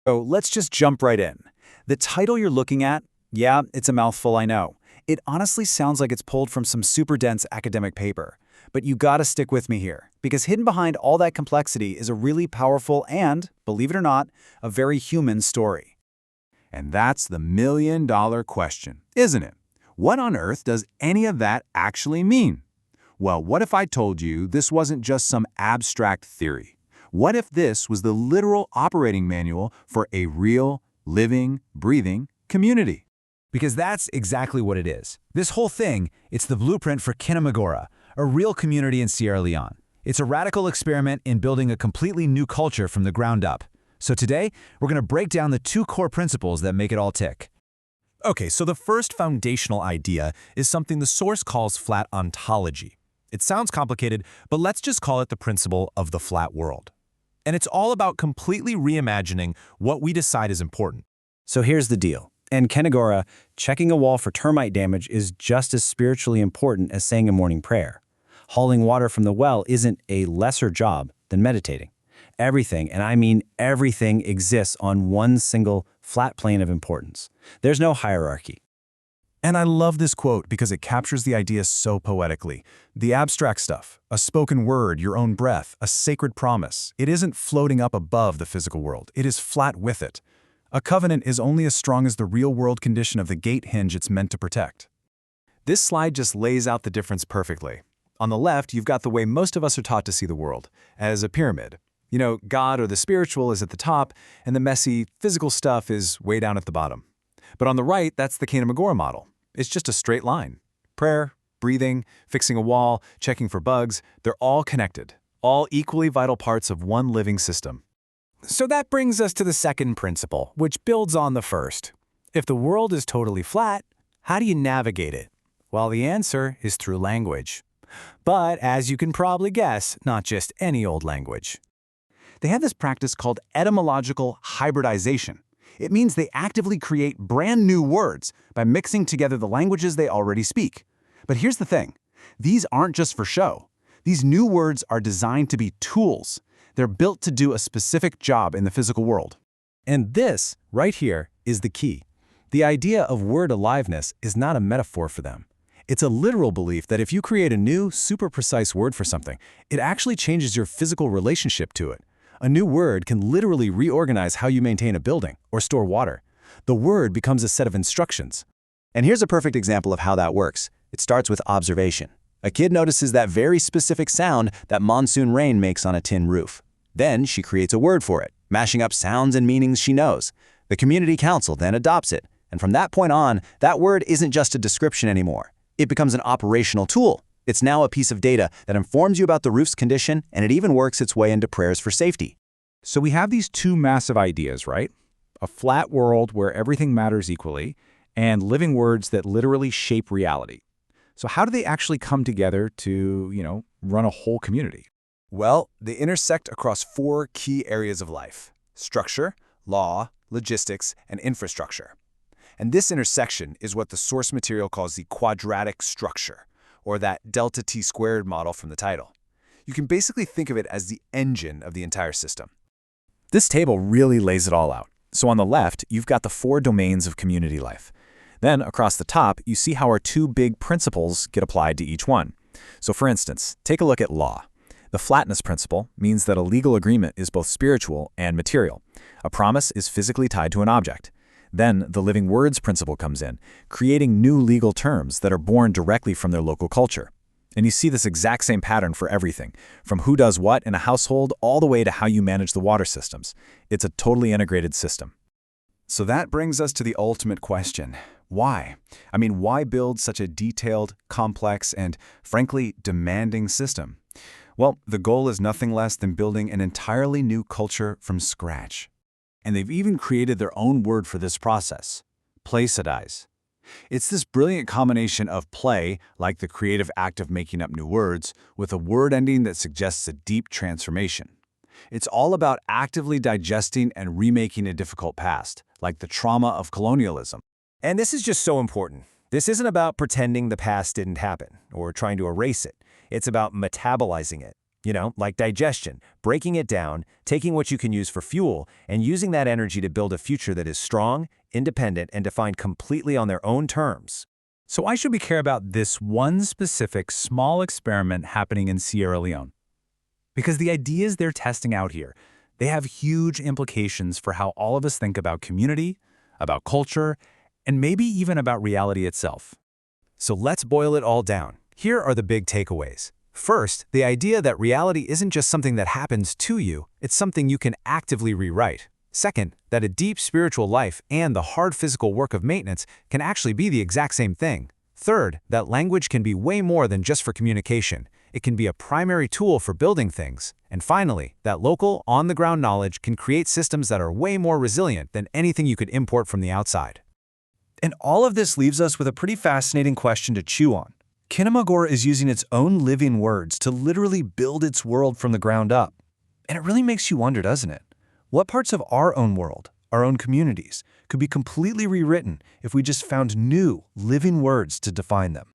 So let's just jump right in. The title you're looking at, yeah, it's a mouthful, I know. It honestly sounds like it's pulled from some super dense academic paper. But you gotta stick with me here, because hidden behind all that complexity is a really powerful and, believe it or not, a very human story. And that's the million-dollar question, isn't it? What on earth does any of that actually mean? Well, what if I told you this wasn't just some abstract theory? What if this was the literal operating manual for a real, living, breathing community? Because that's exactly what it is. This whole thing, it's the blueprint for Kinamagora, a real community in Sierra Leone. It's a radical experiment in building a completely new culture from the ground up. So today, we're going to break down the two core principles that make it all tick. Okay, so the first foundational idea is something the source calls flat ontology. It sounds complicated, but let's just call it the principle of the flat world. And it's all about completely reimagining what we decide is important. So here's the deal. In Kenagora, checking a wall for termite damage is just as spiritually important as saying a morning prayer. Hauling water from the well isn't a lesser job than meditating. Everything, and I mean everything, exists on one single flat plane of importance. There's no hierarchy. And I love this quote because it captures the idea so poetically. The abstract stuff, a spoken word, your own breath, a sacred promise, it isn't floating up above the physical world. It is flat with it. A covenant is only as strong as the real-world condition of the gate hinge it's meant to protect. This slide just lays out the difference perfectly. On the left, you've got the way most of us are taught to see the world, as a pyramid. You know, God or the spiritual is at the top, and the messy, physical stuff is way down at the bottom. But on the right, that's the Kanamagora model. It's just a straight line. Prayer, breathing, fixing a wall, checking for bugs, they're all connected, all equally vital parts of one living system. So that brings us to the second principle, which builds on the first. If the world is totally flat, how do you navigate it? Well, the answer is through language. But as you can probably guess, not just any old language. They have this practice called etymological hybridization. It means they actively create brand new words by mixing together the languages they already speak. But here's the thing. These aren't just for show. These new words are designed to be tools. They're built to do a specific job in the physical world. And this, right here, is the key. The idea of word aliveness is not a metaphor for them. It's a literal belief that if you create a new, super precise word for something, it actually changes your physical relationship to it. A new word can literally reorganize how you maintain a building or store water. The word becomes a set of instructions. And here's a perfect example of how that works. It starts with observation. A kid notices that very specific sound that monsoon rain makes on a tin roof. Then she creates a word for it, mashing up sounds and meanings she knows. The community council then adopts it. And from that point on, that word isn't just a description anymore. It becomes an operational tool. It's now a piece of data that informs you about the roof's condition, and it even works its way into prayers for safety. So we have these two massive ideas, right? A flat world where everything matters equally, and living words that literally shape reality. So how do they actually come together to, run a whole community? Well, they intersect across four key areas of life: structure, law, logistics, and infrastructure. And this intersection is what the source material calls the quadratic structure, or that delta t squared model from the title. You can basically think of it as the engine of the entire system. This table really lays it all out. So on the left, you've got the four domains of community life. Then across the top, you see how our two big principles get applied to each one. So for instance, take a look at law. The flatness principle means that a legal agreement is both spiritual and material. A promise is physically tied to an object. Then the living words principle comes in, creating new legal terms that are born directly from their local culture. And you see this exact same pattern for everything, from who does what in a household all the way to how you manage the water systems. It's a totally integrated system. So that brings us to the ultimate question. Why? Why build such a detailed, complex, and frankly, demanding system? Well, the goal is nothing less than building an entirely new culture from scratch. And they've even created their own word for this process: placidize. It's this brilliant combination of play, like the creative act of making up new words, with a word ending that suggests a deep transformation. It's all about actively digesting and remaking a difficult past, like the trauma of colonialism. And this is just so important. This isn't about pretending the past didn't happen or trying to erase it. It's about metabolizing it, Like digestion, breaking it down, taking what you can use for fuel, and using that energy to build a future that is strong, independent, and defined completely on their own terms. So why should we care about this one specific small experiment happening in Sierra Leone? Because the ideas they're testing out here, they have huge implications for how all of us think about community, about culture, and maybe even about reality itself. So let's boil it all down. Here are the big takeaways. First, the idea that reality isn't just something that happens to you, it's something you can actively rewrite. Second, that a deep spiritual life and the hard physical work of maintenance can actually be the exact same thing. Third, that language can be way more than just for communication. It can be a primary tool for building things. And finally, that local, on-the-ground knowledge can create systems that are way more resilient than anything you could import from the outside. And all of this leaves us with a pretty fascinating question to chew on. Kinnamagora is using its own living words to literally build its world from the ground up. And it really makes you wonder, doesn't it? What parts of our own world, our own communities, could be completely rewritten if we just found new, living words to define them?